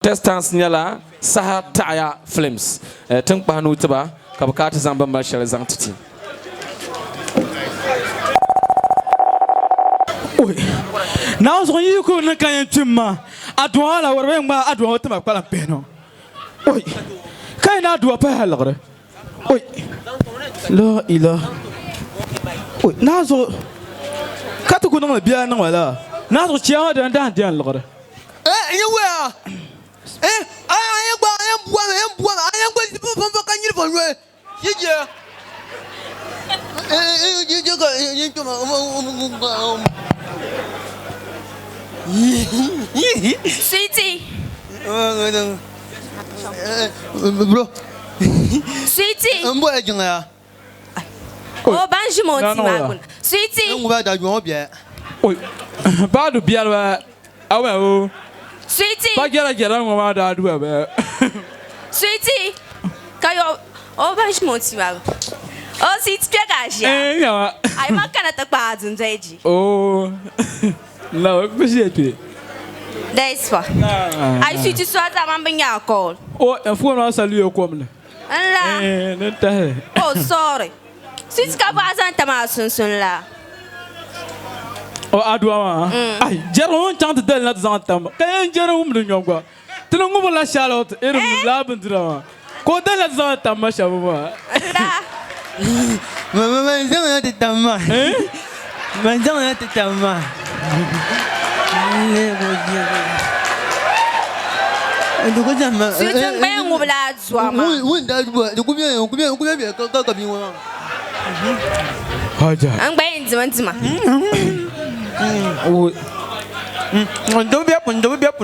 Testance nyala Saha Taya Films. Tung pahanu tiba kabakati zamba marshal zantiti. Now so you could not can chimma. Adwala or remember Adwa to my palapeno. Oi, can I do a pahal? Oi, lo ila. Oi, now so Katukuno Biana wala. Now so child and Dan Lord. Anywhere. I am going to put from the canyon for you. Sweetie. Bro. Sweetie. I'm going to Oh, Banjimon. Sweetie. I'm going to be a Badu Biala. Oh, Sweetie. get on what I do. Sweetie. Kayo. Oh, Banjimon. Oh, it's Piagash. I'm not going to pass on Zaji. Oh, no, appreciate it. That's why. I see you saw that I'm being your call. Oh, and for us, I'll you come. Oh, sorry. Since Cabazan Tamasun soon la. Oh, Adwa. I Jeron chanted the last Zantam. Can Jeron Dunga? Tunumula Charlotte, Erum Labendra. Codella Zantam, Masha. Mamma, the Tama. Madame, the Tama. Susan Ben will add Swama. Wouldn't that work? The Gubia could be a cockabee. I'm buying Zwanzima. Don't be up and don't be up.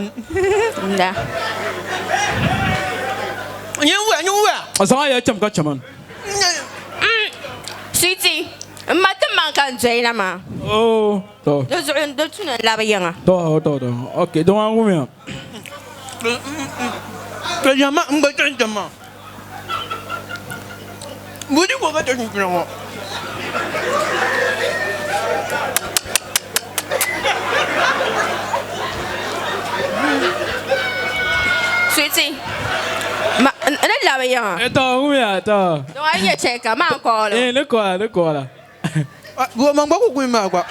You were. As I am Gotchaman. Sweetie, Mataman can say, Lama. Oh, Those are in the tuna labayanga. Okay, don't want I'm going to them. Would you go back to the Sweetie, and labayanga. Don't I hear check a man call? Look. Woman, what would we make?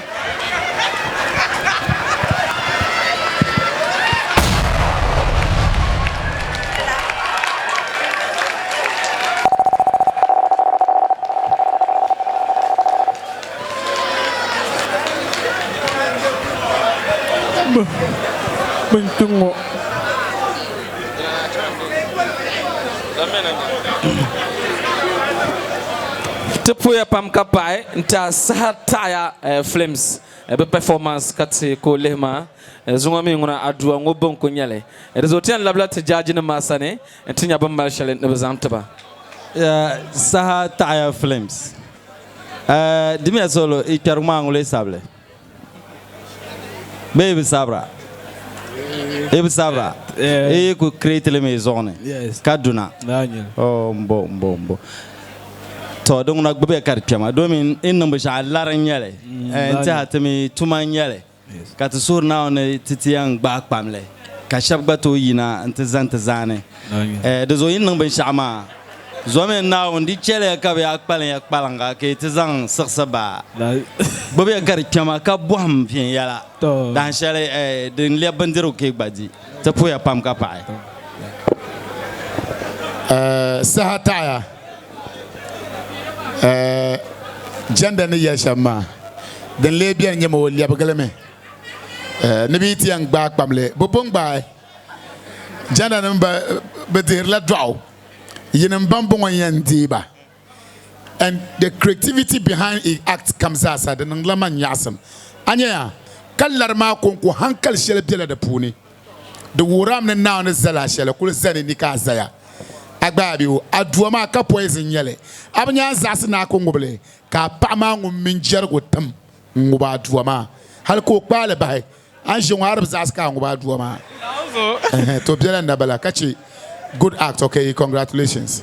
Bentungo. Tepuya pam kapai nta Saha Taya Films be performance kati ko lehma zunga mi ngona adua ngobon ko nyale rezotian labla te jaji na masane ntinya bam marshal ne bezantaba Saha Taya Films dimi solo ikaruma ngule sable baby sabra e ko create le maison kaduna oh mbo to don na gbe kar piama do min in no sha laran yele ta hatami tuman yele ka to sur na on titiyan gba pamle ka shabga to yina anta zanta zane de zo in no ben shama zo men na on di chele ka be akpalanga ke tizan sarsaba bobe kar piama ka boham fin yala dan shele de le bandiro ke gbadi ta poya pam ka pa Saha Taya Janda ni yashama den lebia nyama wo liya bagalame ne bi ti ang ba pamle bo pong ba janda namba bedir la draw yin bambo yan diba and the creativity behind it act comes as the nglama nyasam anya kallar ma konko hankal shele bela da puni the wuram ne now ne zala shele kul zani ni ka zaya agbabi o aduama ka poison yele abanya zase na kongoble ka pama ngum minjer go tam nguba aduama hal ko kwale bai an jin warab zase ka nguba aduama to bela ndabala kachi good act. Okay, congratulations.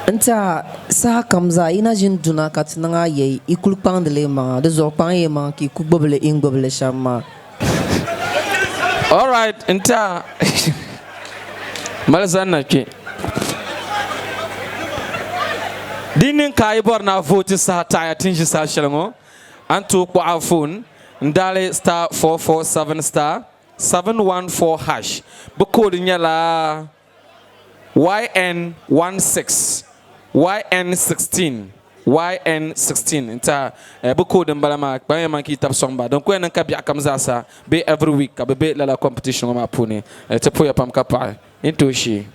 Anta Saha kamza ina jin duna katinanga ye ikul pandele ma de zo pan ye ma ki kubobele ingbobele shama All right, nta malzana ke dinin kai borna vote sa taya tinji sa shelngo antu ko afun ndale star 447 star 714 hash bukodi nyala YN16 YN16 YN16 nta bukodi mbalama kwa manki tap songba donc ko en kabia kamza sa be every week ka be la competition ma puni te poya pam kapa into shi